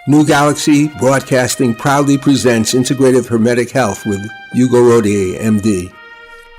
New Galaxy Broadcasting proudly presents Integrative Hermetic Health with Hugo Rodier, MD.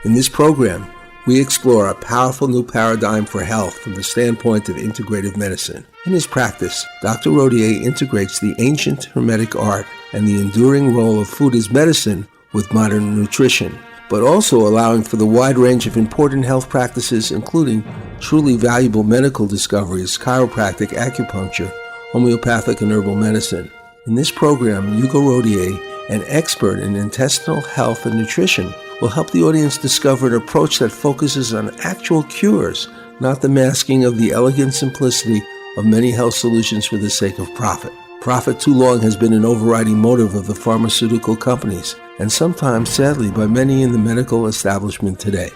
In this program, we explore a powerful new paradigm for health from the standpoint of integrative medicine. In his practice, Dr. Rodier integrates the ancient Hermetic art and the enduring role of food as medicine with modern nutrition, but also allowing for the wide range of important health practices, including truly valuable medical discoveries, chiropractic, acupuncture, homeopathic, and herbal medicine. In this program, Hugo Rodier, an expert in intestinal health and nutrition, will help the audience discover an approach that focuses on actual cures, not the masking of the elegant simplicity of many health solutions for the sake of profit. Profit too long has been an overriding motive of the pharmaceutical companies, and sometimes, sadly, by many in the medical establishment today.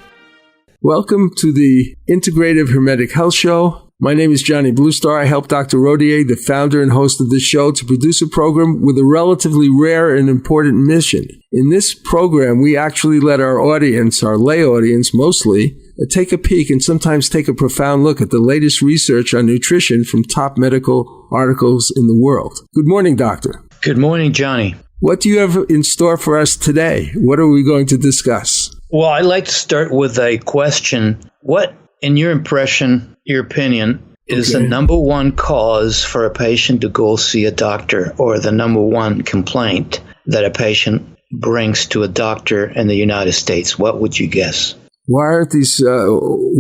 Welcome to the Integrative Hermetic Health Show. My name is Johnny Bluestar. I help Dr. Rodier, the founder and host of this show, to produce a program with a relatively rare and important mission. In this program, we actually let our audience, our lay audience mostly, take a peek and sometimes take a profound look at the latest research on nutrition from top medical articles in the world. Good morning, Doctor. Good morning, Johnny. What do you have in store for us today? What are we going to discuss? Well, I'd like to start with a question. What, in your impression, your opinion, is the number one cause for a patient to go see a doctor, or the number one complaint that a patient brings to a doctor in the United States? What would you guess? Why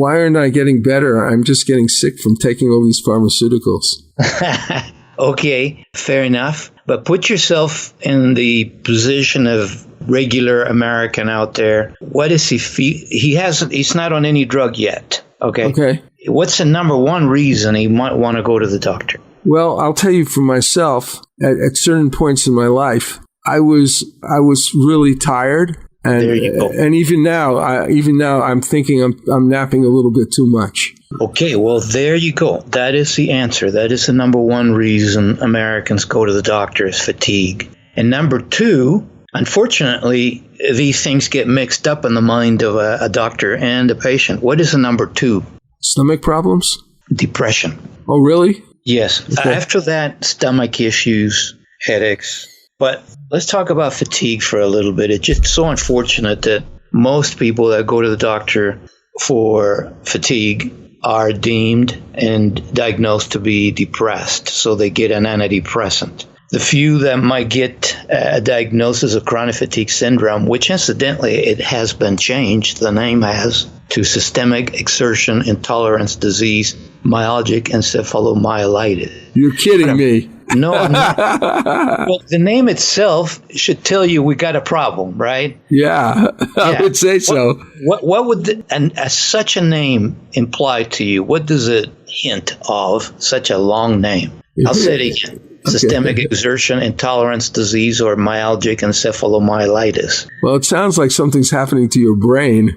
aren't I getting better? I'm just getting sick from taking all these pharmaceuticals. Okay, fair enough. But put yourself in the position of regular American out there. What is he he's not on any drug yet. Okay. What's the number one reason he might want to go to the doctor? Well, I'll tell you for myself, at certain points in my life, I was really tired. And, there you go. And even now, I'm thinking I'm napping a little bit too much. Okay, well, there you go. That is the answer. That is the number one reason Americans go to the doctor is fatigue. And number two, unfortunately, these things get mixed up in the mind of a doctor and a patient. What is the number two? Stomach problems? Depression. Oh, really? Yes. Okay. After that, stomach issues, headaches. But let's talk about fatigue for a little bit. It's just so unfortunate that most people that go to the doctor for fatigue are deemed and diagnosed to be depressed, so they get an antidepressant. The few that might get a diagnosis of chronic fatigue syndrome, which incidentally, it has been changed, the name has, to systemic exertion intolerance disease, myalgic encephalomyelitis. You're kidding me. No, I'm not. Well, the name itself should tell you we got a problem, right? Yeah, I would say so. What would such a name imply to you? What does it hint of, such a long name? I'll say it again. Systemic exertion intolerance disease, or myalgic encephalomyelitis. Well, it sounds like something's happening to your brain.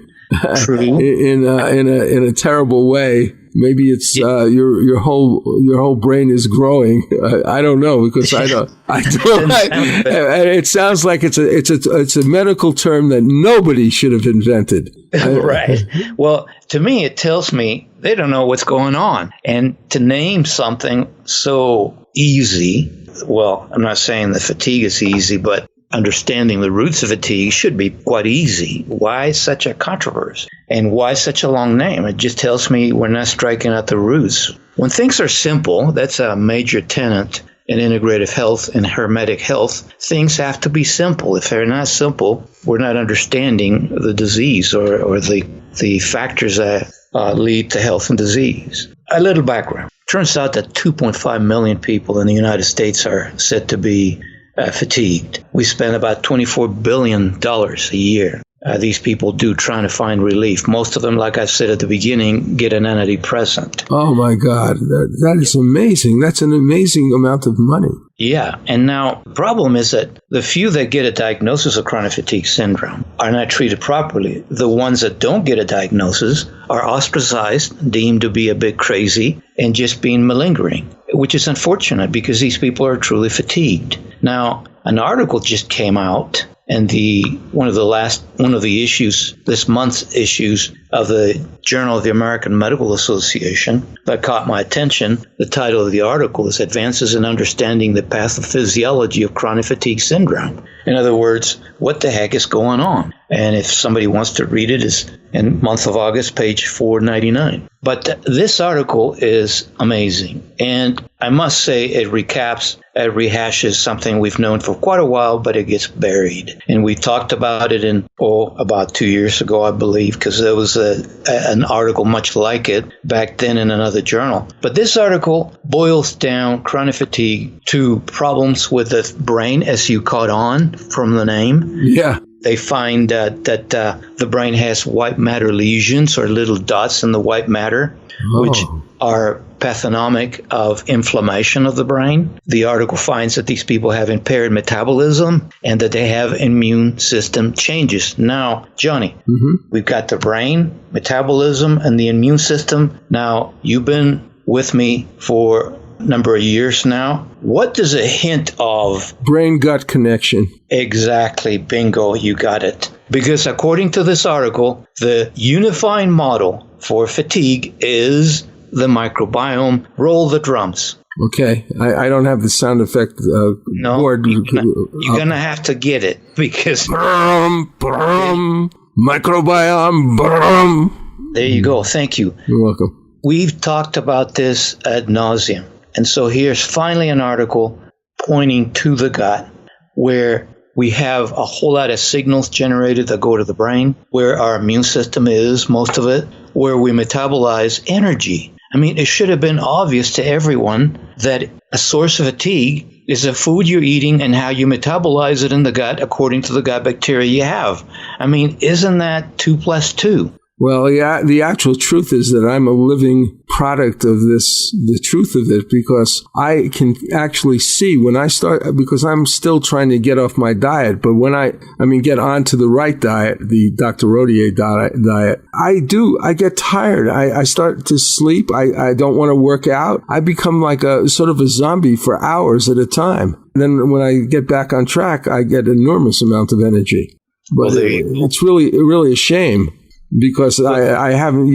True. in a terrible way. Maybe it's your whole brain is growing. I don't know, because I don't. It sounds like it's a medical term that nobody should have invented. Right. Well, to me, it tells me they don't know what's going on. And to name something so easy, well, I'm not saying that fatigue is easy, but understanding the roots of fatigue should be quite easy. Why such a controversy? And why such a long name? It just tells me we're not striking at the roots. When things are simple, that's a major tenet in integrative health and hermetic health. Things have to be simple. If they're not simple, we're not understanding the disease or the factors that lead to health and disease. A little background. Turns out that 2.5 million people in the United States are said to be fatigued. We spend about $24 billion a year. These people do trying to find relief. Most of them, like I said at the beginning, get an antidepressant. Oh, my God. That is amazing. That's an amazing amount of money. Yeah. And now the problem is that the few that get a diagnosis of chronic fatigue syndrome are not treated properly. The ones that don't get a diagnosis are ostracized, deemed to be a bit crazy, and just being malingering, which is unfortunate because these people are truly fatigued. Now, an article just came out, and one of the issues, this month's issues, of the Journal of the American Medical Association that caught my attention. The title of the article is Advances in Understanding the Pathophysiology of Chronic Fatigue Syndrome. In other words, what the heck is going on? And if somebody wants to read it, it's in month of August, page 499. But this article is amazing. And I must say it rehashes something we've known for quite a while, but it gets buried. And we talked about it about 2 years ago, I believe, because there was an article much like it back then in another journal. But this article boils down chronic fatigue to problems with the brain, as you caught on from the name. Yeah. They find that the brain has white matter lesions or little dots in the white matter, which are pathognomic of inflammation of the brain. The article finds that these people have impaired metabolism and that they have immune system changes. Now, Johnny, we've got the brain, metabolism, and the immune system. Now, you've been with me for a number of years now. What does a hint of brain-gut connection? Exactly. Bingo. You got it. Because according to this article, the unifying model for fatigue is the microbiome. Roll the drums. Okay. I don't have the sound effect no, board. You're going to have to get it because... Microbiome. There you go. Thank you. You're welcome. We've talked about this ad nauseum. And so here's finally an article pointing to the gut where we have a whole lot of signals generated that go to the brain, where our immune system is, most of it, where we metabolize energy. I mean, it should have been obvious to everyone that a source of fatigue is the food you're eating and how you metabolize it in the gut according to the gut bacteria you have. I mean, isn't that 2 + 2? Well, yeah, the actual truth is that I'm a living product of this, the truth of it, because I can actually see when I start, because I'm still trying to get off my diet, but when get onto the right diet, the Dr. Rodier diet, I get tired. I start to sleep. I don't want to work out. I become like a sort of a zombie for hours at a time. And then when I get back on track, I get an enormous amount of energy. But it's really a shame. Because I haven't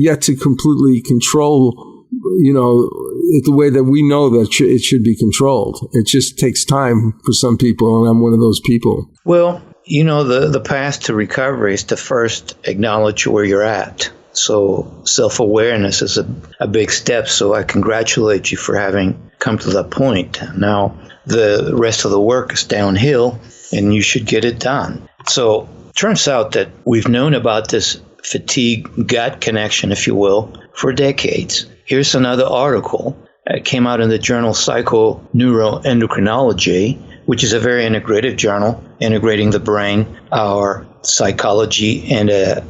yet to completely control, it the way that we know that it should be controlled. It just takes time for some people, and I'm one of those people. Well, the path to recovery is to first acknowledge where you're at. So self-awareness is a big step. So I congratulate you for having come to that point. Now, the rest of the work is downhill, and you should get it done. So turns out that we've known about this fatigue-gut connection, if you will, for decades. Here's another article. It came out in the journal Psychoneuroendocrinology, which is a very integrative journal, integrating the brain, our psychology, and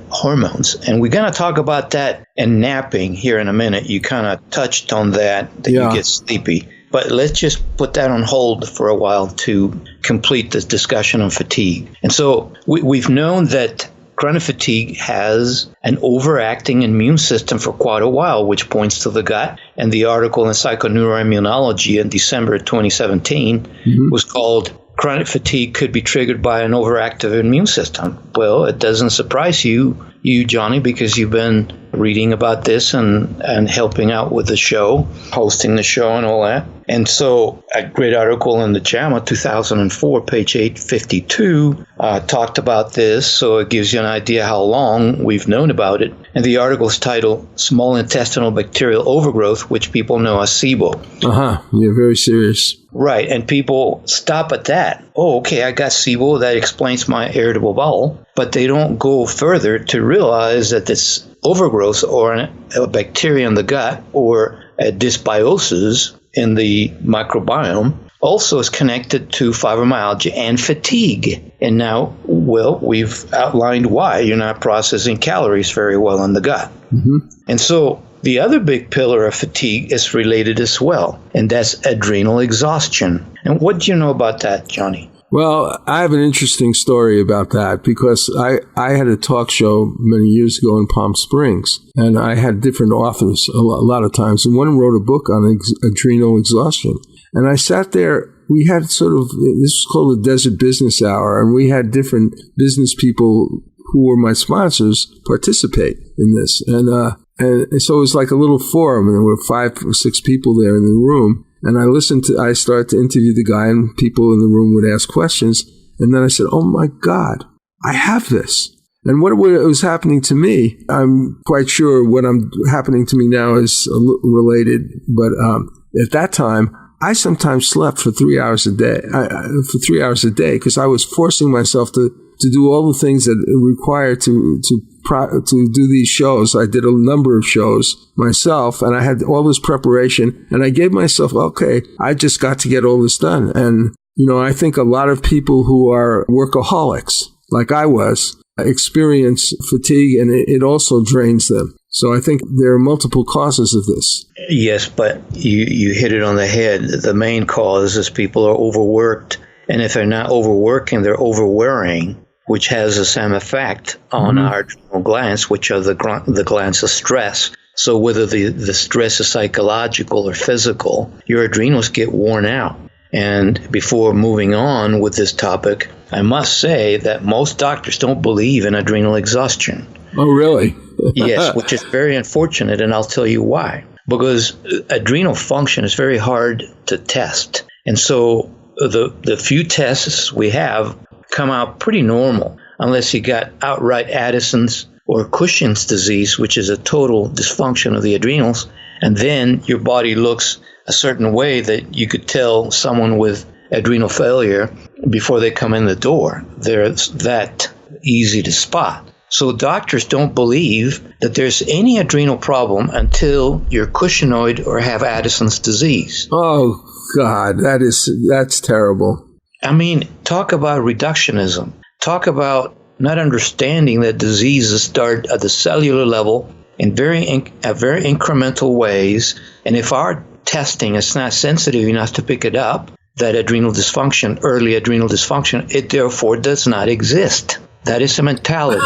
hormones. And we're going to talk about that and napping here in a minute. You kind of touched on that you get sleepy. But let's just put that on hold for a while to complete this discussion on fatigue. And so we've known that chronic fatigue has an overacting immune system for quite a while, which points to the gut. And the article in Psychoneuroimmunology in December 2017 was called Chronic Fatigue Could Be Triggered by an Overactive Immune System. Well, it doesn't surprise you, Johnny, because you've been reading about this and helping out with the show, hosting the show and all that. And so a great article in the JAMA 2004, page 852, talked about this. So it gives you an idea how long we've known about it. And the article is titled Small Intestinal Bacterial Overgrowth, which people know as SIBO. Yeah, very serious. Right. And people stop at that. Oh, okay, I got SIBO. That explains my irritable bowel. But they don't go further to realize that this overgrowth or a bacteria in the gut or a dysbiosis in the microbiome also is connected to fibromyalgia and fatigue. And now, we've outlined why you're not processing calories very well in the gut. And so the other big pillar of fatigue is related as well, and that's adrenal exhaustion. And what do you know about that, Johnny? Well, I have an interesting story about that because I had a talk show many years ago in Palm Springs, and I had different authors a lot of times, and one wrote a book on adrenal exhaustion. And I sat there, we had this was called the Desert Business Hour, and we had different business people who were my sponsors participate in this. And so it was like a little forum, and there were 5 or 6 people there in the room. And I started to interview the guy, and people in the room would ask questions. And then I said, oh my God, I have this. And what was happening to me, I'm quite sure what happening to me now is related. But at that time, I sometimes slept for 3 hours a day, because I was forcing myself to do all the things that are required to do these shows. I did a number of shows myself, and I had all this preparation, and I gave myself, okay, I just got to get all this done. And, I think a lot of people who are workaholics, like I was, experience fatigue, and it also drains them. So I think there are multiple causes of this. Yes, but you hit it on the head. The main cause is people are overworked. And if they're not overworking, they're overwearing, which has the same effect on our adrenal glands, which are the glands of stress. So whether the stress is psychological or physical, your adrenals get worn out. And before moving on with this topic, I must say that most doctors don't believe in adrenal exhaustion. Oh, really? Yes, which is very unfortunate, and I'll tell you why. Because adrenal function is very hard to test. And so the few tests we have come out pretty normal, unless you got outright Addison's or Cushing's disease, which is a total dysfunction of the adrenals. And then your body looks a certain way that you could tell someone with adrenal failure before they come in the door. They're that easy to spot. So doctors don't believe that there's any adrenal problem until you're Cushingoid or have Addison's disease. Oh, God, that's terrible. I mean, talk about reductionism. Talk about not understanding that diseases start at the cellular level in very incremental ways. And if our testing is not sensitive enough to pick it up, that adrenal dysfunction, early adrenal dysfunction, it therefore does not exist. That is a mentality,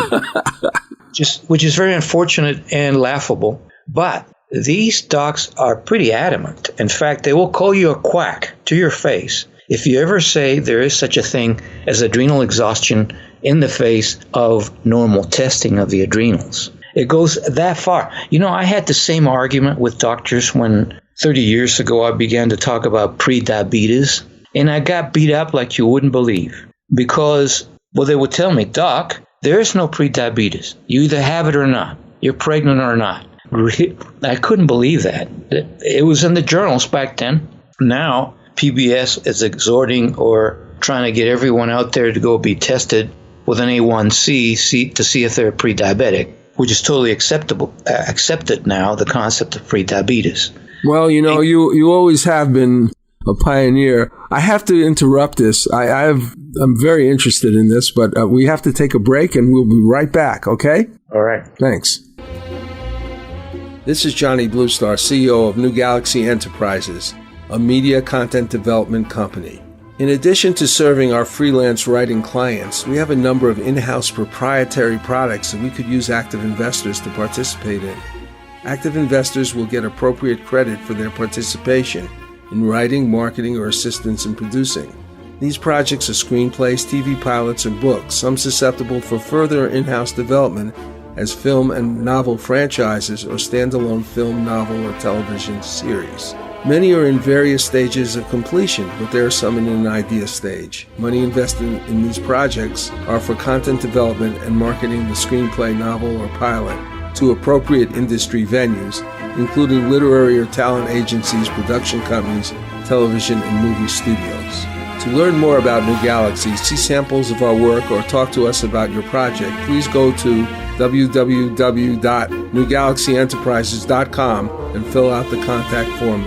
which is very unfortunate and laughable. But these docs are pretty adamant. In fact, they will call you a quack to your face if you ever say there is such a thing as adrenal exhaustion in the face of normal testing of the adrenals. It goes that far. I had the same argument with doctors when 30 years ago I began to talk about pre-diabetes, and I got beat up like you wouldn't believe because, well, they would tell me, Doc, there is no pre-diabetes. You either have it or not. You're pregnant or not. I couldn't believe that. It was in the journals back then. Now, PBS is exhorting or trying to get everyone out there to go be tested with an A1C to see if they're pre-diabetic, which is totally accepted now, the concept of pre-diabetes. Well, you always have been a pioneer. I have to interrupt this. I'm very interested in this, but we have to take a break, and we'll be right back, okay? All right. Thanks. This is Johnny Bluestar, CEO of New Galaxy Enterprises, a media content development company. In addition to serving our freelance writing clients, we have a number of in-house proprietary products that we could use active investors to participate in. Active investors will get appropriate credit for their participation in writing, marketing, or assistance in producing. These projects are screenplays, TV pilots, or books, some susceptible for further in-house development as film and novel franchises or standalone film, novel, or television series. Many are in various stages of completion, but there are some in an idea stage. Money invested in these projects are for content development and marketing the screenplay, novel, or pilot to appropriate industry venues, including literary or talent agencies, production companies, television and movie studios. To learn more about New Galaxy, see samples of our work, or talk to us about your project, please go to www.newgalaxyenterprises.com and fill out the contact form.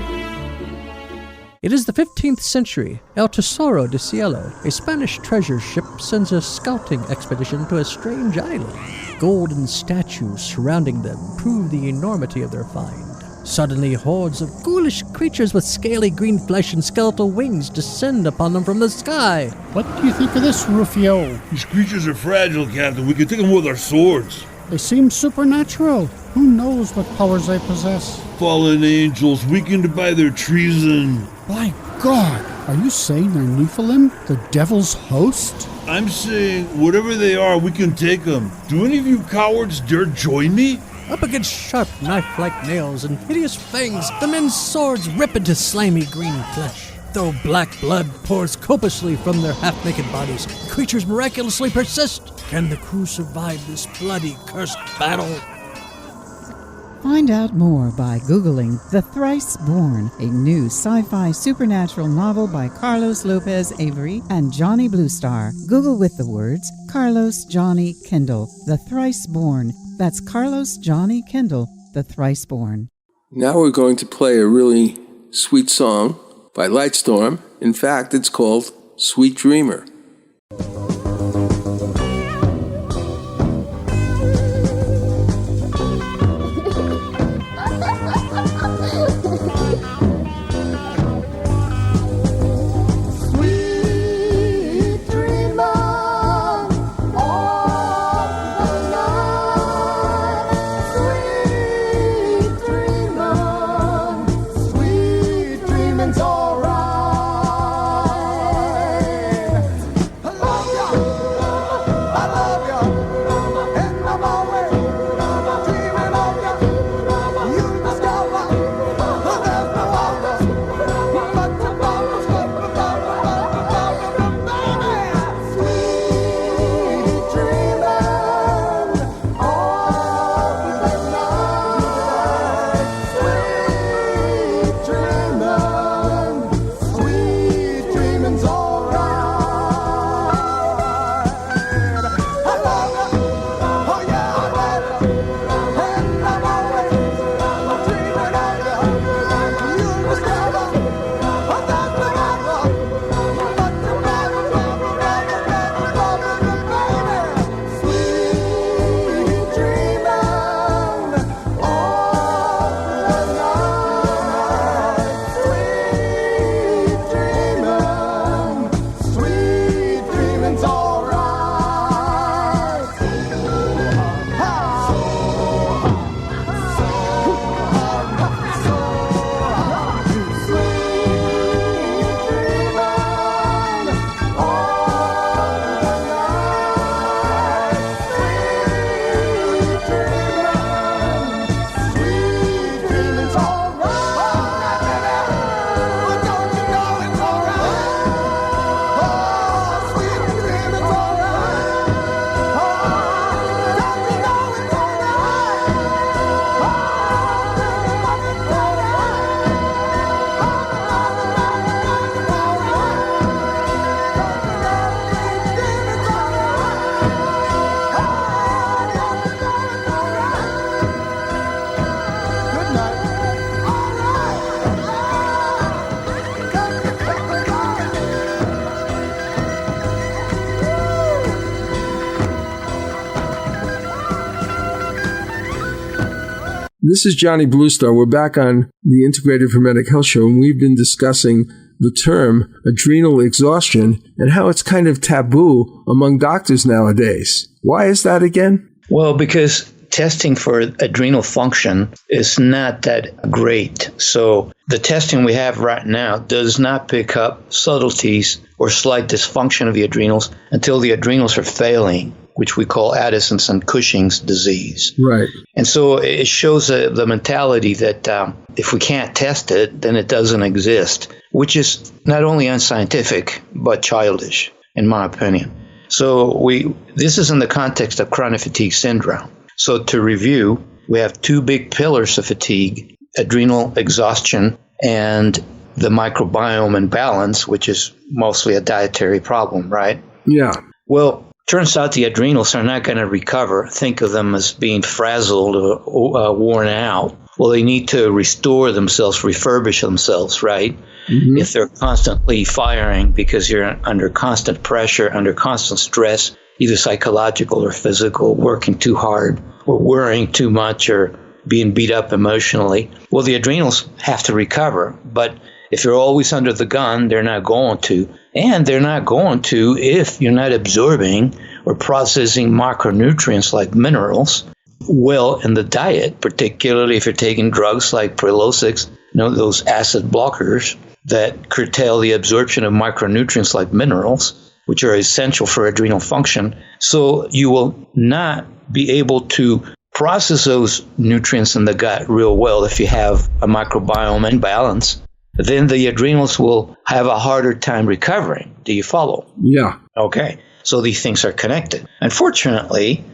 It is the 15th century. El Tesoro de Cielo, a Spanish treasure ship, sends a scouting expedition to a strange island. Golden statues surrounding them prove the enormity of their find. Suddenly, hordes of ghoulish creatures with scaly green flesh and skeletal wings descend upon them from the sky. What do you think of this, Rufio? These creatures are fragile, Captain. We can take them with our swords. They seem supernatural. Who knows what powers they possess? Fallen angels, weakened by their treason. My God! Are you saying they're Nephilim, the devil's host? I'm saying, whatever they are, we can take them. Do any of you cowards dare join me? Up against sharp knife-like nails and hideous fangs, the men's swords rip into slimy green flesh. Though black blood pours copiously from their half-naked bodies, creatures miraculously persist. Can the crew survive this bloody, cursed battle? Find out more by Googling The Thrice Born, a new sci-fi supernatural novel by Carlos Lopez Avery and Johnny Bluestar. Google with the words Carlos Johnny Kendall, The Thrice Born. That's Carlos Johnny Kendall, The Thrice Born. Now we're going to play a really sweet song by Lightstorm. In fact, it's called Sweet Dreamer. This is Johnny Bluestar. We're back on the Integrative Hermetic Health Show, and we've been discussing the term adrenal exhaustion and how it's kind of taboo among doctors nowadays. Why is that again? Well, because testing for adrenal function is not that great. So the testing we have right now does not pick up subtleties or slight dysfunction of the adrenals until the adrenals are failing, which we call Addison's and Cushing's disease. Right. And so it shows the mentality that if we can't test it, then it doesn't exist, which is not only unscientific, but childish, in my opinion. So this is in the context of chronic fatigue syndrome. So to review, we have two big pillars of fatigue: adrenal exhaustion and the microbiome imbalance, which is mostly a dietary problem, right? Yeah. Well, turns out the adrenals are not going to recover. Think of them as being frazzled or worn out. Well, they need to restore themselves, refurbish themselves, right? Mm-hmm. If they're constantly firing because you're under constant pressure, under constant stress, either psychological or physical, working too hard or worrying too much or being beat up emotionally, well, the adrenals have to recover. But if you're always under the gun, they're not going to. And they're not going to if you're not absorbing or processing macronutrients like minerals well in the diet, particularly if you're taking drugs like Prilosix, those acid blockers. that curtail the absorption of micronutrients like minerals, which are essential for adrenal function. So you will not be able to process those nutrients in the gut real well if you have a microbiome imbalance. Then the adrenals will have a harder time recovering. Do you follow? Yeah. Okay. So these things are connected. Unfortunately,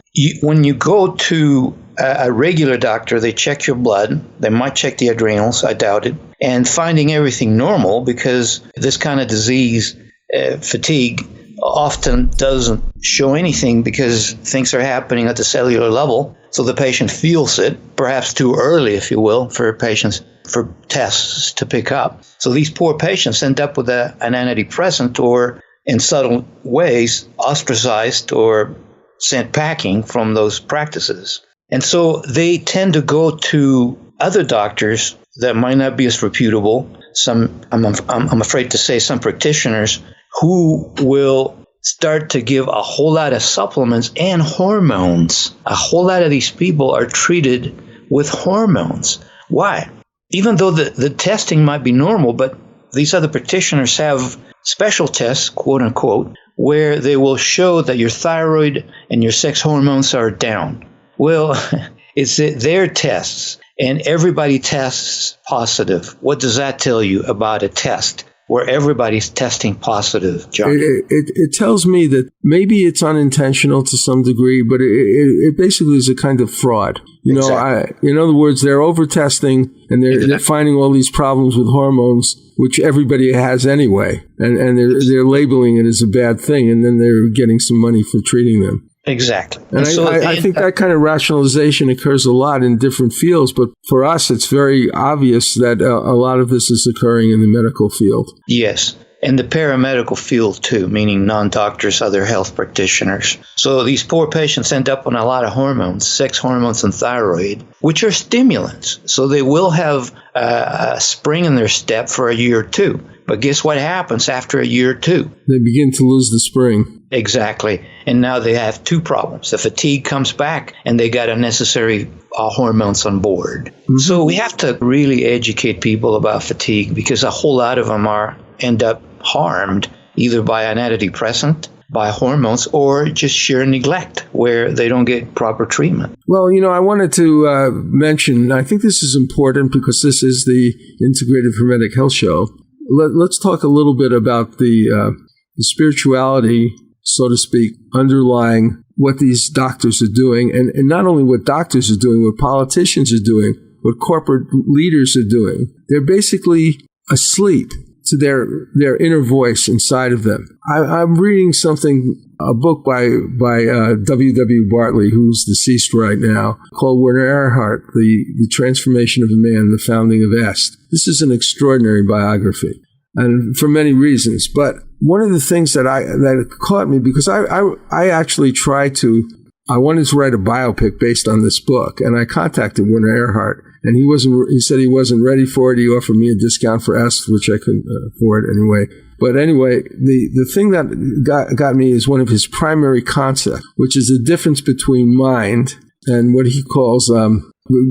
when you go to a regular doctor, they check your blood. They might check the adrenals, I doubt it, and finding everything normal, because this kind of disease, fatigue, often doesn't show anything because things are happening at the cellular level. So the patient feels it, perhaps too early, if you will, for tests to pick up. So these poor patients end up with an antidepressant, or in subtle ways ostracized or sent packing from those practices. And so they tend to go to other doctors that might not be as reputable. I'm afraid to say, some practitioners who will start to give a whole lot of supplements and hormones. A whole lot of these people are treated with hormones. Why? Even though the testing might be normal, but these other practitioners have special tests, quote unquote, where they will show that your thyroid and your sex hormones are down. Well, it's their tests, and everybody tests positive. What does that tell you about a test where everybody's testing positive, John? It tells me that maybe it's unintentional to some degree, but it basically is a kind of fraud. You know, Exactly. In other words, they're over-testing, and they're finding all these problems with hormones, which everybody has anyway, and they're labeling it as a bad thing, and then they're getting some money for treating them. Exactly. And I think that kind of rationalization occurs a lot in different fields, but for us, it's very obvious that a lot of this is occurring in the medical field. Yes. And the paramedical field, too, meaning non-doctors, other health practitioners. So these poor patients end up on a lot of hormones, sex hormones and thyroid, which are stimulants. So they will have a spring in their step for a year or two. But guess what happens after a year or two? They begin to lose the spring. Exactly. And now they have two problems. The fatigue comes back, and they got unnecessary hormones on board. Mm-hmm. So we have to really educate people about fatigue, because a whole lot of them end up harmed either by an antidepressant, by hormones, or just sheer neglect where they don't get proper treatment. Well, you know, I wanted to mention, I think this is important because this is the Integrative Hermetic Health Show. Let's talk a little bit about the spirituality, so to speak, underlying what these doctors are doing, and not only what doctors are doing, what politicians are doing, what corporate leaders are doing. They're basically asleep to their inner voice inside of them. I'm reading a book by W.W. Bartley, who's deceased right now, called Werner Erhard, The Transformation of a Man, the Founding of Est. This is an extraordinary biography, and for many reasons. But one of the things that caught me, because I actually I wanted to write a biopic based on this book, and I contacted Werner Erhard, and he said he wasn't ready for it. He offered me a discount for Est, which I couldn't afford anyway. But anyway, the thing that got me is one of his primary concepts, which is the difference between mind and what he calls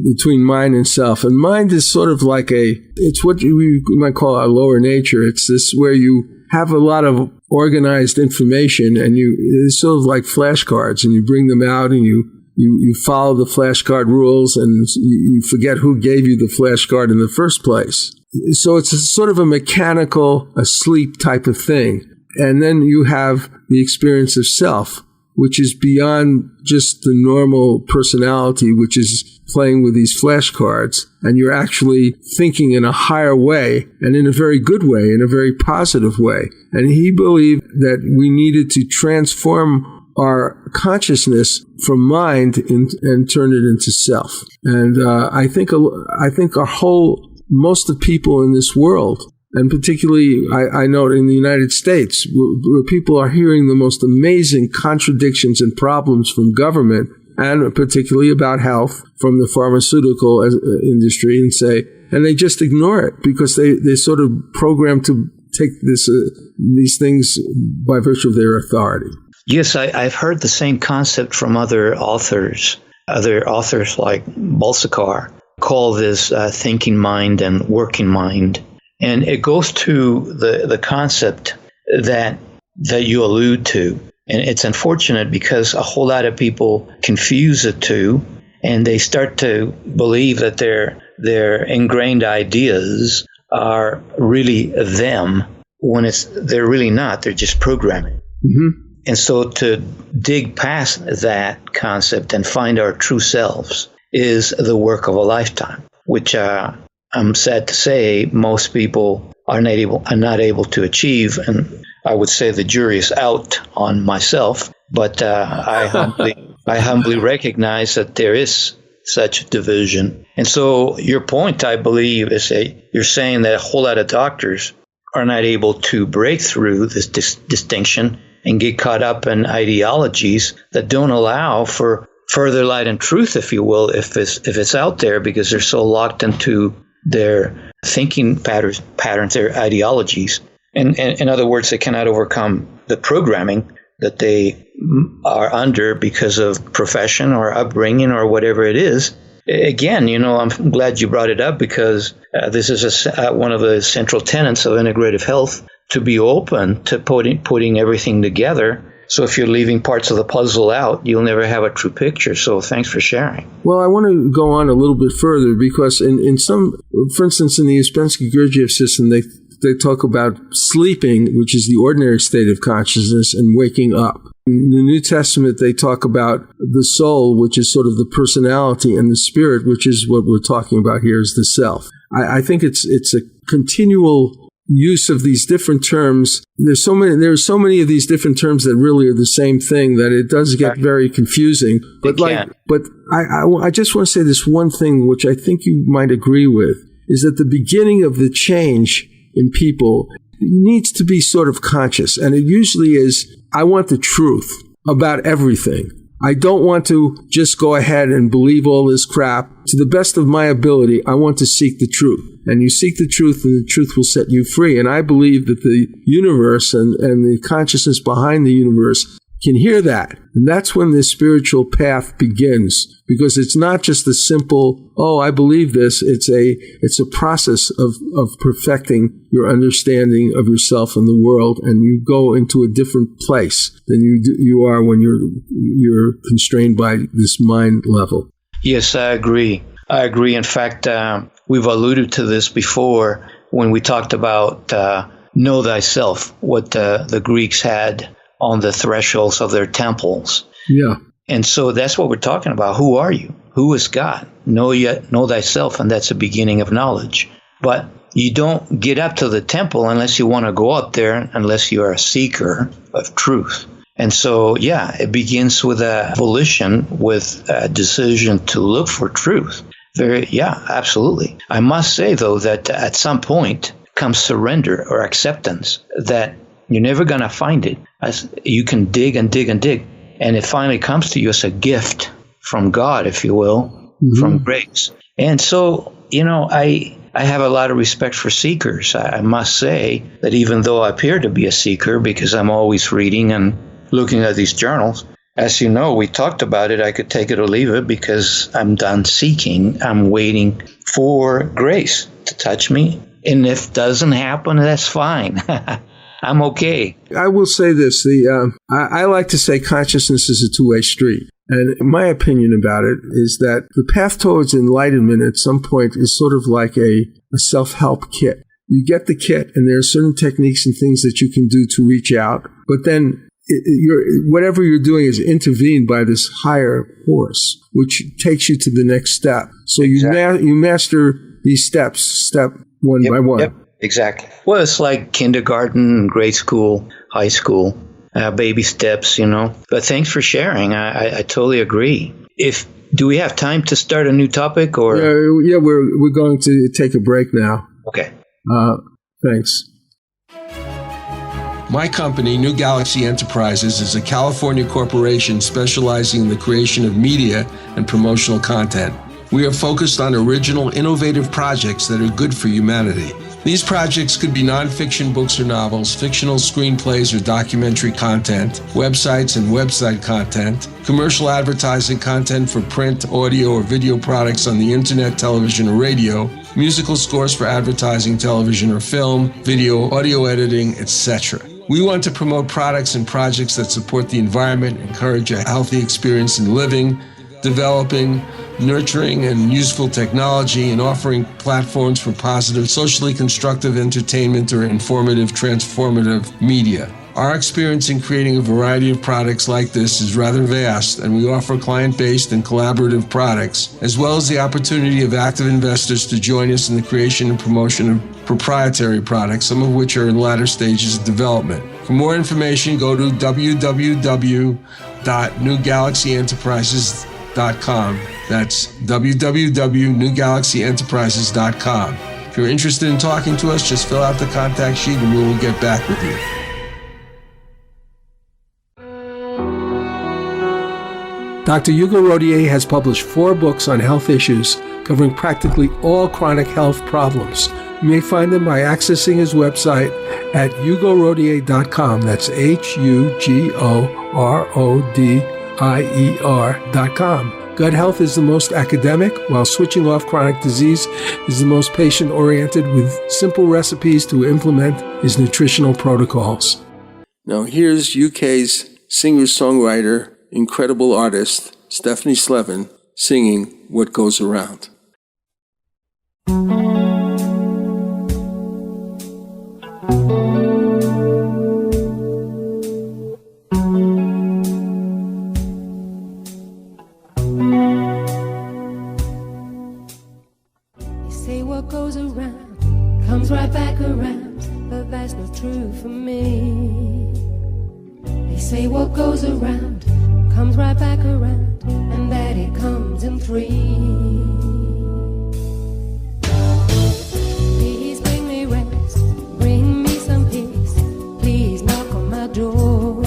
between mind and self. And mind is sort of like it's what we might call our lower nature. It's this where you have a lot of organized information, and it's sort of like flashcards, and you bring them out, and you follow the flashcard rules, and you forget who gave you the flashcard in the first place. So it's a sort of a mechanical, asleep type of thing. And then you have the experience of self, which is beyond just the normal personality, which is playing with these flashcards, and you're actually thinking in a higher way, and in a very good way, in a very positive way. And he believed that we needed to transform our consciousness from mind and turn it into self. And I think most of the people in this world, and particularly I know in the United States, where people are hearing the most amazing contradictions and problems from government, and particularly about health from the pharmaceutical industry, and they just ignore it because they're sort of programmed to take these things by virtue of their authority. Yes, I've heard the same concept from other authors like Balsekar, call this thinking mind and working mind. And it goes to the concept that you allude to. And it's unfortunate because a whole lot of people confuse the two, and they start to believe that their ingrained ideas are really them, when they're really not. They're just programming. Mm-hmm. And so to dig past that concept and find our true selves is the work of a lifetime, which I'm sad to say most people are not able to achieve. And I would say the jury is out on myself, but I humbly recognize that there is such a division. And so your point, I believe, is you're saying that a whole lot of doctors are not able to break through this distinction and get caught up in ideologies that don't allow for further light and truth, if you will, if it's out there, because they're so locked into their thinking patterns, their ideologies. And in other words, they cannot overcome the programming that they are under because of profession or upbringing or whatever it is. Again, I'm glad you brought it up, because this is one of the central tenets of integrative health, to be open to putting everything together. So if you're leaving parts of the puzzle out, you'll never have a true picture. So thanks for sharing. Well, I want to go on a little bit further, because in some, for instance, in the Ouspensky-Gurdjieff system, they talk about sleeping, which is the ordinary state of consciousness, and waking up. In the New Testament, they talk about the soul, which is sort of the personality, and the spirit, which is what we're talking about here, is the self. I think it's a continual use of these different terms. There's so many of these different terms that really are the same thing that it does get very confusing. But I just want to say this one thing, which I think you might agree with, is that the beginning of the change in people needs to be sort of conscious. And it usually is, I want the truth about everything. I don't want to just go ahead and believe all this crap. To the best of my ability, I want to seek the truth. And you seek the truth, and the truth will set you free. And I believe that the universe and the consciousness behind the universe can hear that. And that's when this spiritual path begins, because it's not just a simple, oh, I believe this. It's a process of perfecting your understanding of yourself and the world, and you go into a different place than you are when you're constrained by this mind level. Yes, I agree. In fact, we've alluded to this before when we talked about know thyself, what the Greeks had on the thresholds of their temples. Yeah. And so that's what we're talking about. Who are you? Who is God? Know thyself, and that's the beginning of knowledge. But you don't get up to the temple unless you want to go up there, unless you are a seeker of truth. And so, yeah, it begins with a volition, with a decision to look for truth. Absolutely. I must say, though, that at some point comes surrender or acceptance that you're never going to find it. As you can dig and dig and dig, and it finally comes to you as a gift from God, if you will, from grace. And so, I have a lot of respect for seekers. I must say that even though I appear to be a seeker, because I'm always reading and looking at these journals, as you know, we talked about it. I could take it or leave it, because I'm done seeking. I'm waiting for grace to touch me. And if it doesn't happen, that's fine. I'm okay. I will say this. I like to say consciousness is a two-way street. And my opinion about it is that the path towards enlightenment at some point is sort of like a self-help kit. You get the kit, and there are certain techniques and things that you can do to reach out. But then whatever you're doing is intervened by this higher force, which takes you to the next step. So you master these steps, step one by one. Yep. Exactly. Well, it's like kindergarten, grade school, high school, baby steps, But thanks for sharing. I totally agree. Do we have time to start a new topic, or? Yeah, we're going to take a break now. Okay. Thanks. My company, New Galaxy Enterprises, is a California corporation specializing in the creation of media and promotional content. We are focused on original, innovative projects that are good for humanity. These projects could be nonfiction books or novels, fictional screenplays or documentary content, websites and website content, commercial advertising content for print, audio, or video products on the internet, television, or radio, musical scores for advertising, television or film, video, audio editing, etc. We want to promote products and projects that support the environment, encourage a healthy experience in living, developing, nurturing, and useful technology, and offering platforms for positive, socially constructive entertainment or informative, transformative media. Our experience in creating a variety of products like this is rather vast, and we offer client-based and collaborative products, as well as the opportunity of active investors to join us in the creation and promotion of proprietary products, some of which are in latter stages of development. For more information, go to www.newgalaxyenterprises.com. That's www.newgalaxyenterprises.com. If you're interested in talking to us, just fill out the contact sheet and we will get back with you. Dr. Hugo Rodier has published 4 books on health issues covering practically all chronic health problems. You may find them by accessing his website at hugorodier.com. That's HUGORODIER.com. Gut health is the most academic, while switching off chronic disease is the most patient-oriented, with simple recipes to implement his nutritional protocols. Now here's UK's singer-songwriter, incredible artist, Stephanie Slevin, singing What Goes Around. They say what goes around comes right back around, but that's not true for me. They say what goes around comes right back around, and that it comes in 3. Please bring me rest, bring me some peace, please knock on my door,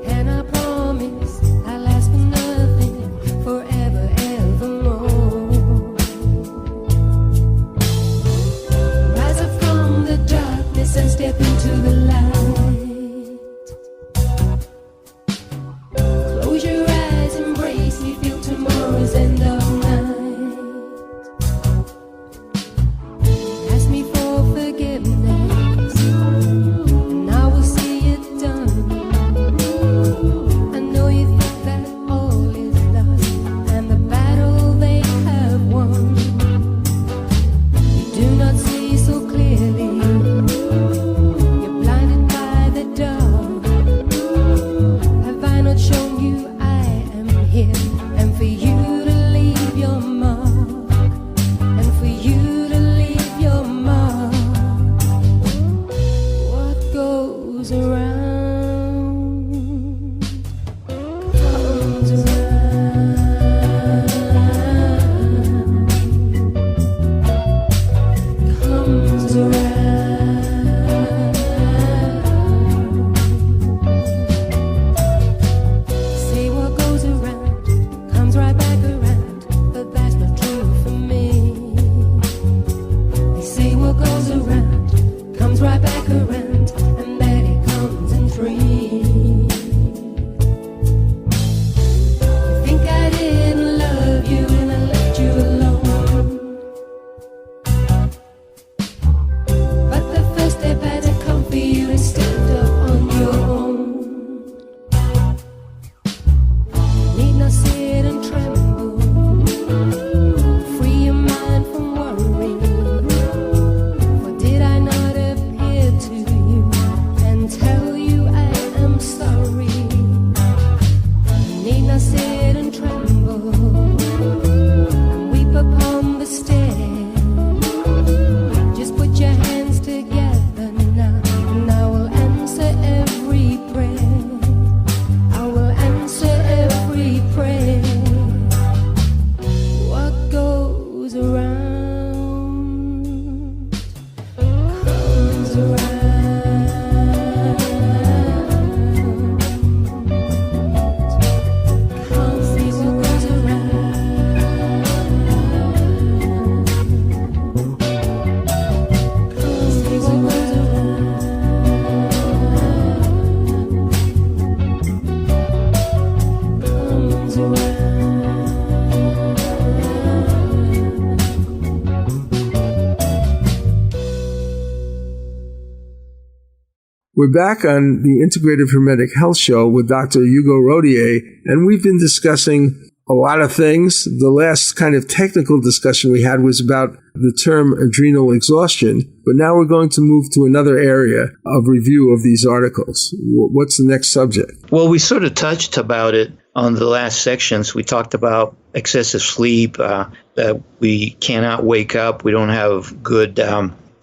and I promise I'll ask for nothing forever, evermore. Rise up from the darkness and step into the light. We're back on the Integrative Hermetic Health Show with Dr. Hugo Rodier, and we've been discussing a lot of things. The last kind of technical discussion we had was about the term adrenal exhaustion, but now we're going to move to another area of review of these articles. What's the next subject? Well, we sort of touched about it on the last sections. We talked about excessive sleep, that we cannot wake up, we don't have good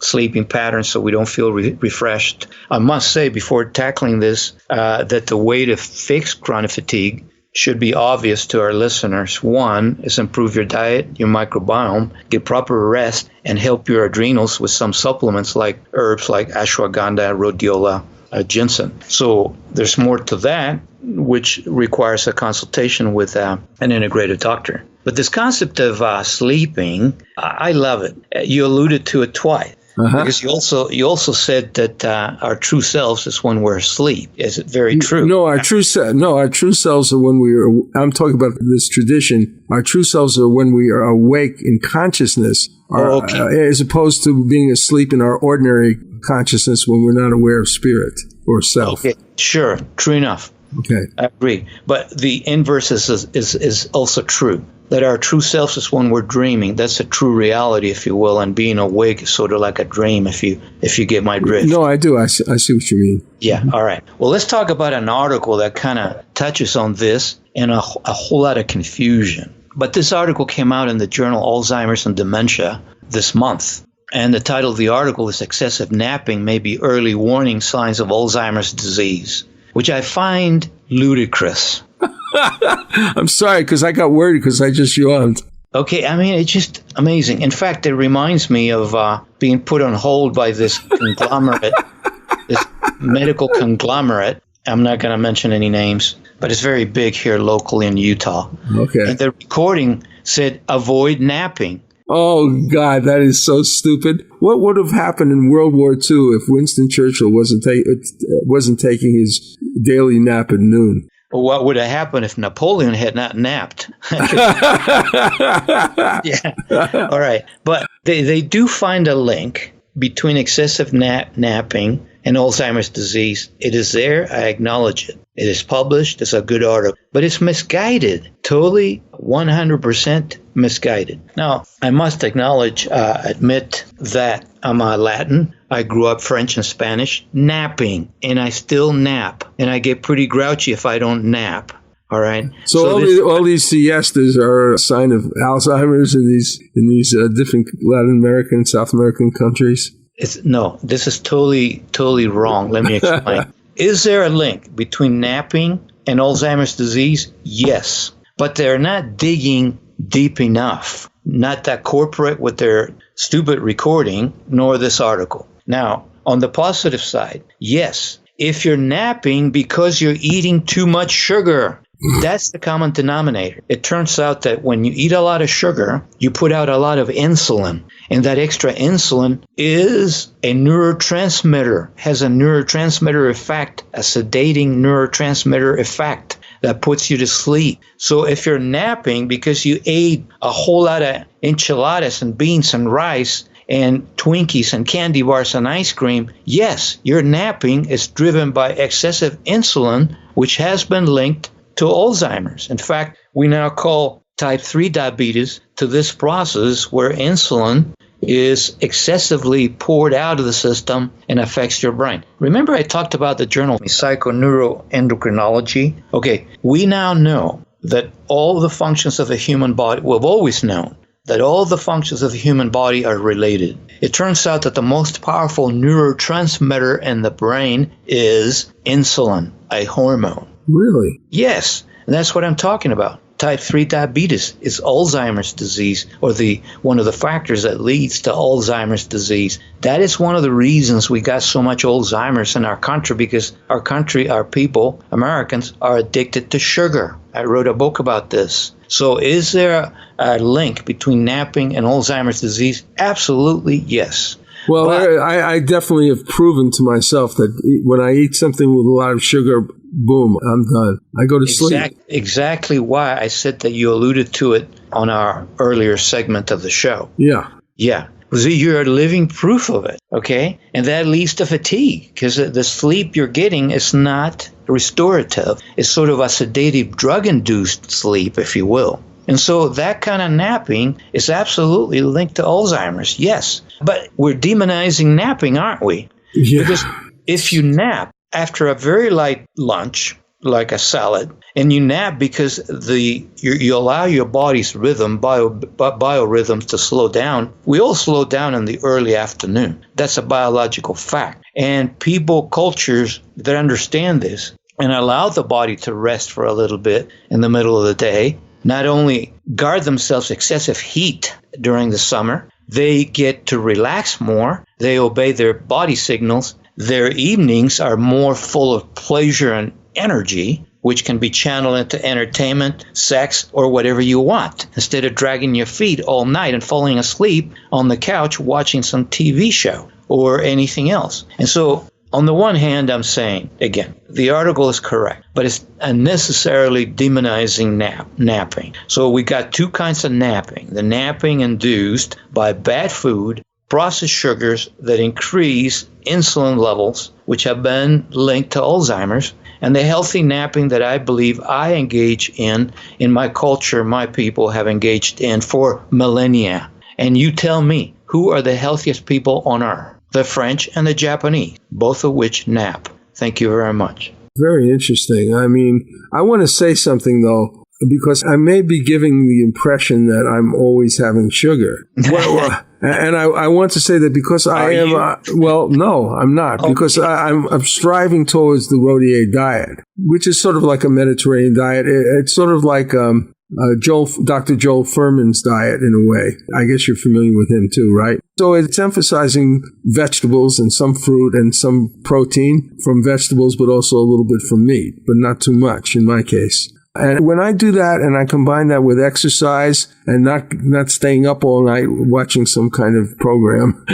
sleeping patterns, so we don't feel refreshed. I must say, before tackling this, that the way to fix chronic fatigue should be obvious to our listeners. One is improve your diet, your microbiome, get proper rest, and help your adrenals with some supplements like herbs like ashwagandha, rhodiola, ginseng. So there's more to that, which requires a consultation with an integrative doctor. But this concept of sleeping, I love it. You alluded to it twice. Because you also said that our true selves is when we're asleep. Is it very true? No, our true selves are when we are. I'm talking about this tradition. Our true selves are when we are awake in consciousness, as opposed to being asleep in our ordinary consciousness when we're not aware of spirit or self. Okay, sure, true enough. Okay, I agree. But the inverse is also true. That our true self is when we're dreaming. That's a true reality, if you will, and being awake is sort of like a dream, if you get my drift. No, I do. I see what you mean. Yeah, all right. Well, let's talk about an article that kind of touches on this and a whole lot of confusion. But this article came out in the journal Alzheimer's and Dementia this month. And the title of the article is Excessive Napping May Be Early Warning Signs of Alzheimer's Disease, which I find ludicrous. I'm sorry, because I got worried because I just yawned. Okay, I mean, it's just amazing. In fact, it reminds me of being put on hold by this conglomerate, this medical conglomerate. I'm not going to mention any names, but it's very big here locally in Utah. Okay. And the recording said, avoid napping. Oh, God, that is so stupid. What would have happened in World War II if Winston Churchill wasn't taking his daily nap at noon? Well, what would have happened if Napoleon had not napped? Yeah. All right. But they do find a link between excessive napping and Alzheimer's disease. It is there. I acknowledge it. It is published. It's a good article. But it's misguided. Totally 100% misguided. Now, I must admit that I'm Latin. I grew up French and Spanish, napping, and I still nap. And I get pretty grouchy if I don't nap. All right. So all these siestas are a sign of Alzheimer's in these different Latin American, South American countries? No, this is totally wrong. Let me explain. Is there a link between napping and Alzheimer's disease? Yes. But they're not digging deep enough. Not that corporate with their stupid recording, nor this article. Now, on the positive side, yes, if you're napping because you're eating too much sugar, that's the common denominator. It turns out that when you eat a lot of sugar, you put out a lot of insulin. And that extra insulin is a neurotransmitter, has a neurotransmitter effect, a sedating neurotransmitter effect that puts you to sleep. So if you're napping because you ate a whole lot of enchiladas and beans and rice and Twinkies and candy bars and ice cream, yes, your napping is driven by excessive insulin, which has been linked to Alzheimer's. In fact, we now call type 3 diabetes to this process where insulin is excessively poured out of the system and affects your brain. Remember I talked about the journal Psychoneuroendocrinology? Okay, we now know that all the functions of the human body, we've always known that all the functions of the human body are related. It turns out that the most powerful neurotransmitter in the brain is insulin, a hormone. Really? Yes, and that's what I'm talking about. Type 3 diabetes is Alzheimer's disease, or one of the factors that leads to Alzheimer's disease. That is one of the reasons we got so much Alzheimer's in our country, because our people, Americans, are addicted to sugar. I wrote a book about this. So is there a link between napping and Alzheimer's disease? Absolutely, yes. Well, I definitely have proven to myself that when I eat something with a lot of sugar, boom, I'm done. I go to sleep. Exactly why I said that you alluded to it on our earlier segment of the show. Yeah. Yeah. You're living proof of it, okay? And that leads to fatigue because the sleep you're getting is not restorative. It's sort of a sedative, drug-induced sleep, if you will. And so that kind of napping is absolutely linked to Alzheimer's, yes. But we're demonizing napping, aren't we? Yeah. Because if you nap after a very light lunch, like a salad, and you nap because you allow your body's rhythm, biorhythms to slow down. We all slow down in the early afternoon. That's a biological fact. And cultures that understand this and allow the body to rest for a little bit in the middle of the day, not only guard themselves excessive heat during the summer, they get to relax more. They obey their body signals. Their evenings are more full of pleasure and energy, which can be channeled into entertainment, sex, or whatever you want, instead of dragging your feet all night and falling asleep on the couch watching some TV show or anything else. And so, on the one hand, I'm saying, again, the article is correct, but it's unnecessarily demonizing napping. So we got two kinds of napping. The napping induced by bad food, processed sugars that increase insulin levels, which have been linked to Alzheimer's, and the healthy napping that I believe I engage in my culture, my people have engaged in for millennia. And you tell me, who are the healthiest people on earth? The French and the Japanese, both of which nap. Thank you very much. Very interesting. I mean, I want to say something, though, because I may be giving the impression that I'm always having sugar. And I want to say that because I am, no, I'm not, because I'm striving towards the Rodier diet, which is sort of like a Mediterranean diet. It's sort of like Dr. Joel Fuhrman's diet in a way. I guess you're familiar with him too, right? So it's emphasizing vegetables and some fruit and some protein from vegetables, but also a little bit from meat, but not too much in my case. And when I do that and I combine that with exercise and not staying up all night watching some kind of program,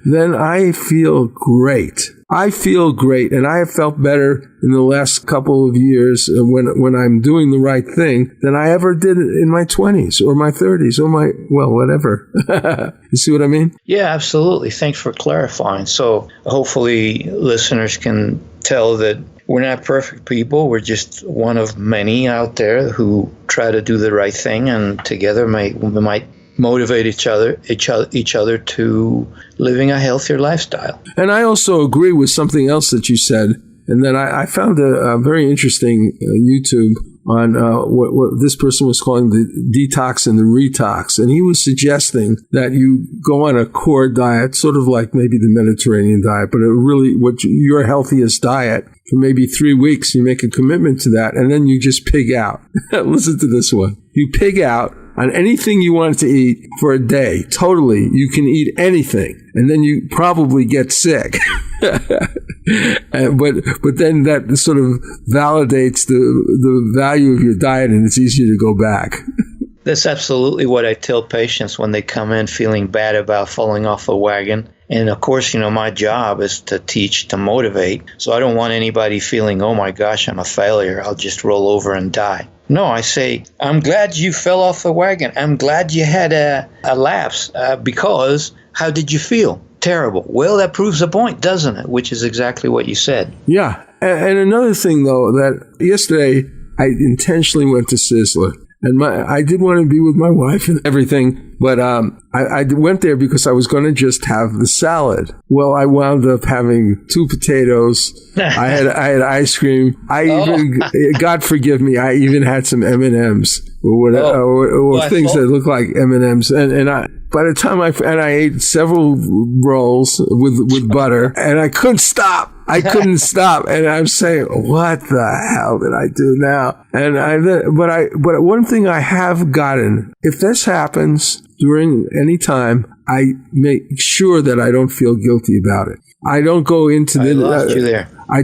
then I feel great. I feel great, and I have felt better in the last couple of years when I'm doing the right thing than I ever did in my 20s or my 30s or whatever. You see what I mean? Yeah, absolutely. Thanks for clarifying. So hopefully listeners can tell that we're not perfect people. We're just one of many out there who try to do the right thing, and together we might motivate each other to living a healthier lifestyle. And I also agree with something else that you said, and that I found a very interesting YouTube on what this person was calling the detox and the retox. And he was suggesting that you go on a core diet, sort of like maybe the Mediterranean diet, but your healthiest diet for maybe 3 weeks. You make a commitment to that, and then you just pig out. Listen to this one. You pig out on anything you want to eat for a day. Totally. You can eat anything, and then you probably get sick. But then that sort of validates the value of your diet, and it's easier to go back. That's absolutely what I tell patients when they come in feeling bad about falling off the wagon. And of course, my job is to teach, to motivate. So I don't want anybody feeling, oh my gosh, I'm a failure. I'll just roll over and die. No, I say, I'm glad you fell off the wagon. I'm glad you had a lapse because how did you feel? Terrible. Well, that proves the point, doesn't it? Which is exactly what you said. Yeah. And another thing, though, that yesterday I intentionally went to Sizzler. And I did want to be with my wife and everything, but I went there because I was going to just have the salad. Well, I wound up having 2 potatoes. I had ice cream. God forgive me, I even had some M&Ms or whatever, or things that look like M&Ms. And by the time I ate several rolls with butter, and I couldn't stop. And I'm saying, what the hell did I do now? But one thing I have gotten, if this happens during any time, I make sure that I don't feel guilty about it. I don't go into I lost you there. I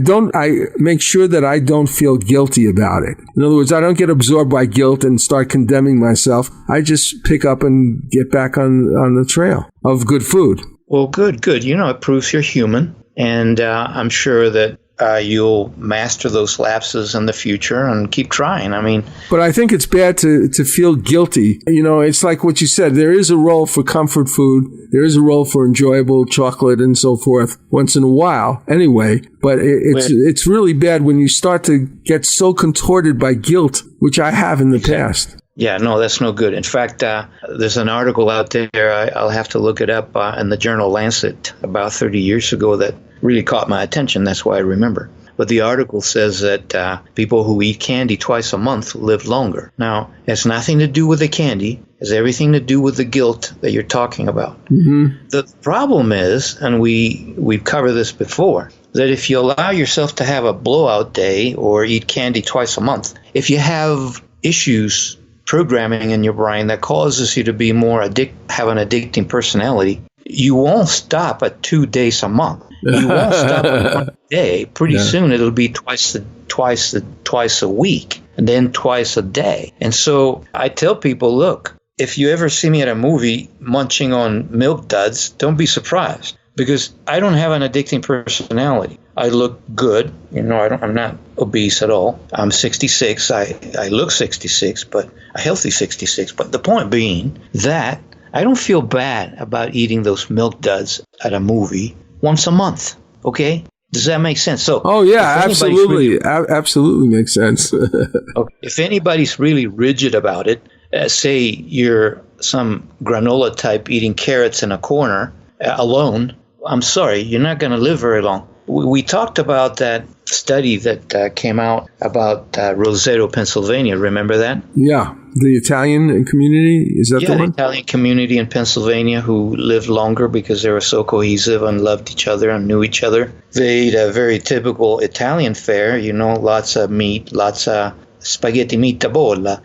make sure that I don't feel guilty about it. In other words, I don't get absorbed by guilt and start condemning myself. I just pick up and get back on the trail of good food. Well, good. It proves you're human. And I'm sure that you'll master those lapses in the future and keep trying. I mean, but I think it's bad to feel guilty. You know, it's like what you said. There is a role for comfort food. There is a role for enjoyable chocolate and so forth once in a while anyway. But it's really bad when you start to get so contorted by guilt, which I have in the past. Yeah, no, that's no good. In fact, there's an article out there, I'll have to look it up, in the journal Lancet about 30 years ago that really caught my attention. That's why I remember. But the article says that people who eat candy twice a month live longer. Now, it has nothing to do with the candy. It has everything to do with the guilt that you're talking about. Mm-hmm. The problem is, and we've covered this before, that if you allow yourself to have a blowout day or eat candy twice a month, if you have issues programming in your brain that causes you to be more have an addicting personality, you won't stop at 2 days a month. You won't stop at 1 day. Pretty soon it'll be twice a week, and then twice a day. And so I tell people, look, if you ever see me at a movie munching on Milk Duds, don't be surprised, because I don't have an addicting personality. I look good. You know, I'm not obese at all. I'm 66. I look 66, but a healthy 66. But the point being that I don't feel bad about eating those Milk Duds at a movie once a month. Okay? Does that make sense? So, oh, yeah, absolutely. Absolutely makes sense. Okay. If anybody's really rigid about it, say you're some granola type eating carrots in a corner alone, I'm sorry, you're not going to live very long. We talked about that study that came out about Roseto, Pennsylvania. Remember that? Yeah. The Italian community? Is that the one? Yeah, the Italian community in Pennsylvania who lived longer because they were so cohesive and loved each other and knew each other. They ate a very typical Italian fare, you know, lots of meat, lots of spaghetti meatball.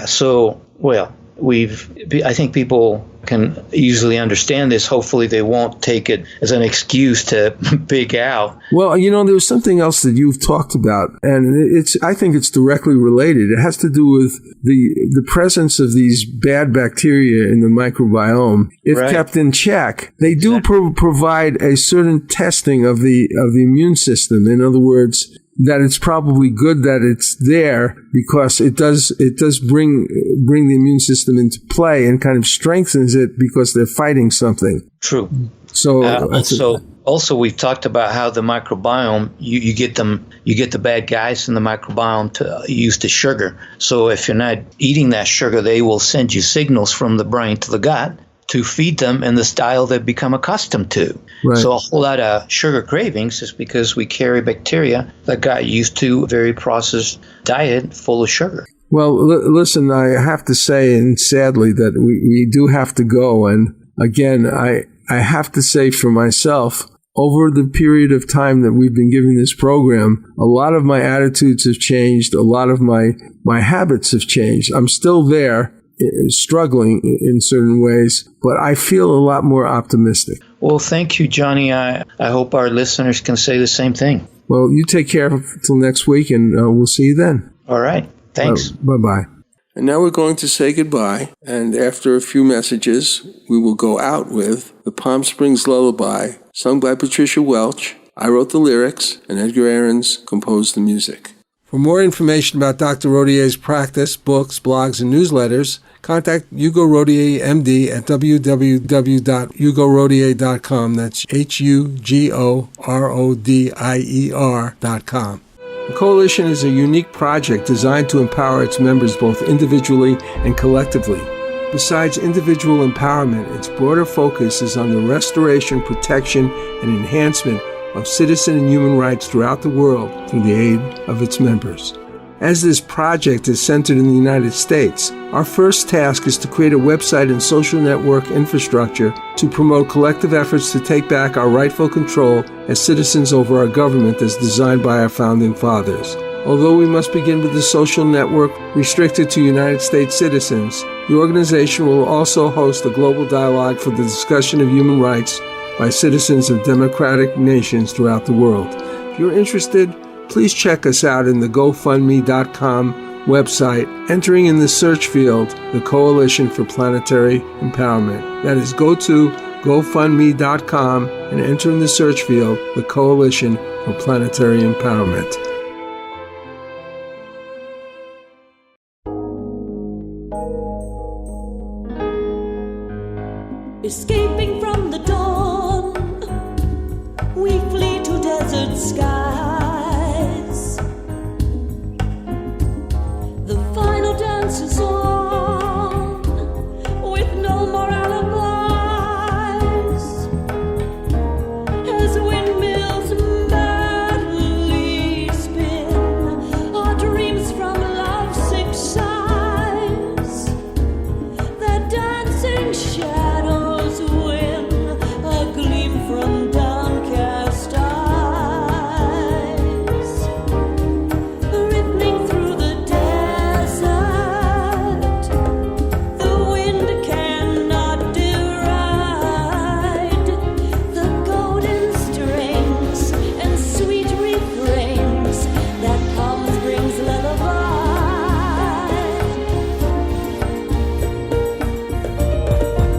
So, well, I think people can easily understand this. Hopefully they won't take it as an excuse to pig out. Well, you know, there's something else that you've talked about, and I think it's directly related. It has to do with the presence of these bad bacteria in the microbiome. If kept in check, they do provide a certain testing of the immune system. In other words, that it's probably good that it's there because it does bring the immune system into play and kind of strengthens it because they're fighting something. True. So also we've talked about how the microbiome you get the bad guys in the microbiome to use the sugar. So if you're not eating that sugar, they will send you signals from the brain to the gut to feed them in the style they've become accustomed to. Right. So a whole lot of sugar cravings is because we carry bacteria that got used to a very processed diet full of sugar. Well, listen, I have to say, and sadly, that we do have to go. And again, I have to say for myself, over the period of time that we've been giving this program, a lot of my attitudes have changed. A lot of my habits have changed. I'm still there, struggling in certain ways, but I feel a lot more optimistic. Well, thank you, Johnny. I hope our listeners can say the same thing. Well, you take care until next week, and we'll see you then. All right. Thanks. Bye-bye. And now we're going to say goodbye, and after a few messages, we will go out with the Palm Springs Lullaby, sung by Patricia Welch. I wrote the lyrics, and Edgar Ahrens composed the music. For more information about Dr. Rodier's practice, books, blogs, and newsletters, contact Hugo Rodier, MD, at www.hugorodier.com. That's HUGORODIER.com. The Coalition is a unique project designed to empower its members both individually and collectively. Besides individual empowerment, its broader focus is on the restoration, protection, and enhancement of citizen and human rights throughout the world through the aid of its members. As this project is centered in the United States, our first task is to create a website and social network infrastructure to promote collective efforts to take back our rightful control as citizens over our government as designed by our founding fathers. Although we must begin with the social network restricted to United States citizens, the organization will also host a global dialogue for the discussion of human rights by citizens of democratic nations throughout the world. If you're interested, please check us out in the GoFundMe.com website, entering in the search field the Coalition for Planetary Empowerment. That is, go to GoFundMe.com and enter in the search field the Coalition or planetary empowerment. Escaping from the dawn, we flee to desert skies. The final dance is on, with no more alibis. As windmills madly spin, our dreams from lovesick sighs. The dancing shadows win a gleam from downcast eyes. Rippling through the desert, the wind cannot deride the golden strings and sweet refrains that Palm Springs lullaby.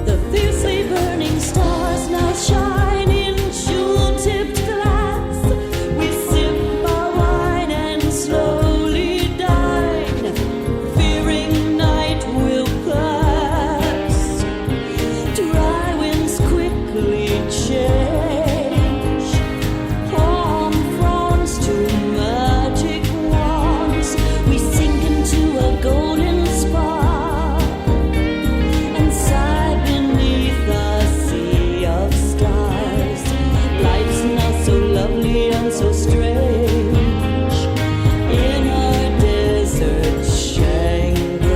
The fiercely burning stars now shine in jewel-tipped glass. We sip our wine and slowly dine, fearing night will pass. Dry winds quickly change, palm fronds to magic wands. We sink into a golden spa and sigh beneath a sea of stars. Life's now so lovely and so strange in our desert Shangri-La.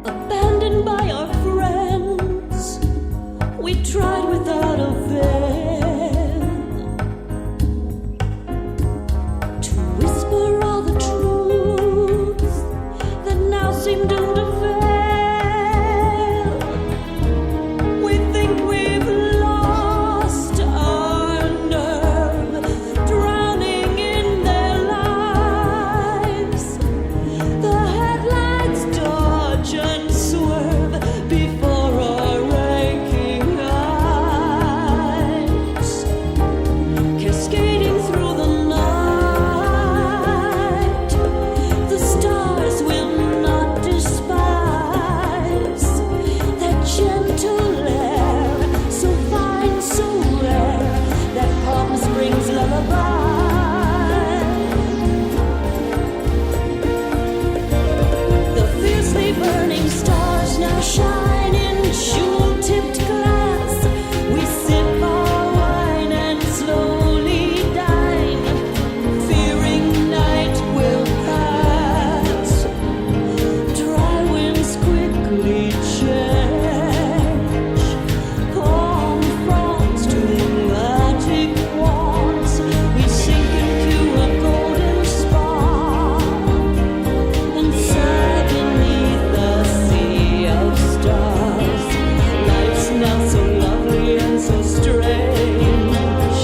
Abandoned by our friends, we tried without avail to whisper all the truths that now seem doomed to fail. We think we've lost our nerve, drowning in their lives. The headlights dodge and swerve before our aching eyes. Cascading through the night, the stars will not despise that gentle air, so fine, so rare, that Palm Springs lullaby. The fiercely burning stars now shine in jewel-tipped glass. We sip our wine and slowly dine, fearing night will pass. Dry winds quickly change, palm fronds to magic wands. We sink into a golden spa and sigh beneath the sea of stars. Life's now so lovely and so strange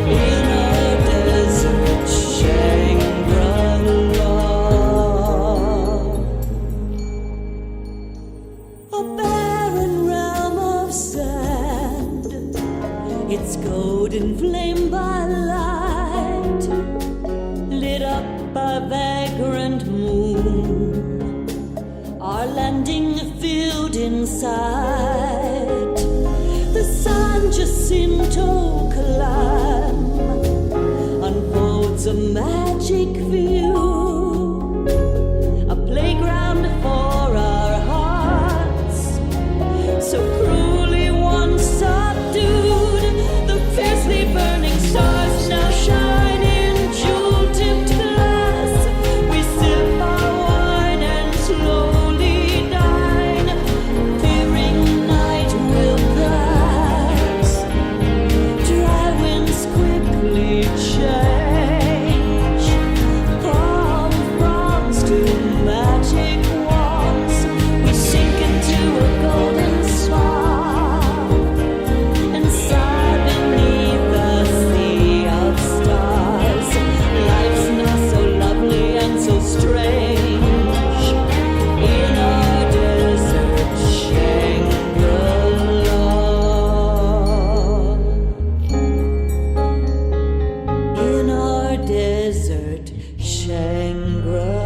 in our desert Shangri-La. A barren realm of sand, its golden flame by light, lit up by vagrant moon, our landing filled in sight. The San Jacinto climb unfolds a magic view, a playground for our hearts, so cruelly once subdued. The fiercely burning stars now shine in jewel-tipped glass. We sip our wine and slowly dine, fearing night will pass. Dry winds quickly change, desert Shangri-La.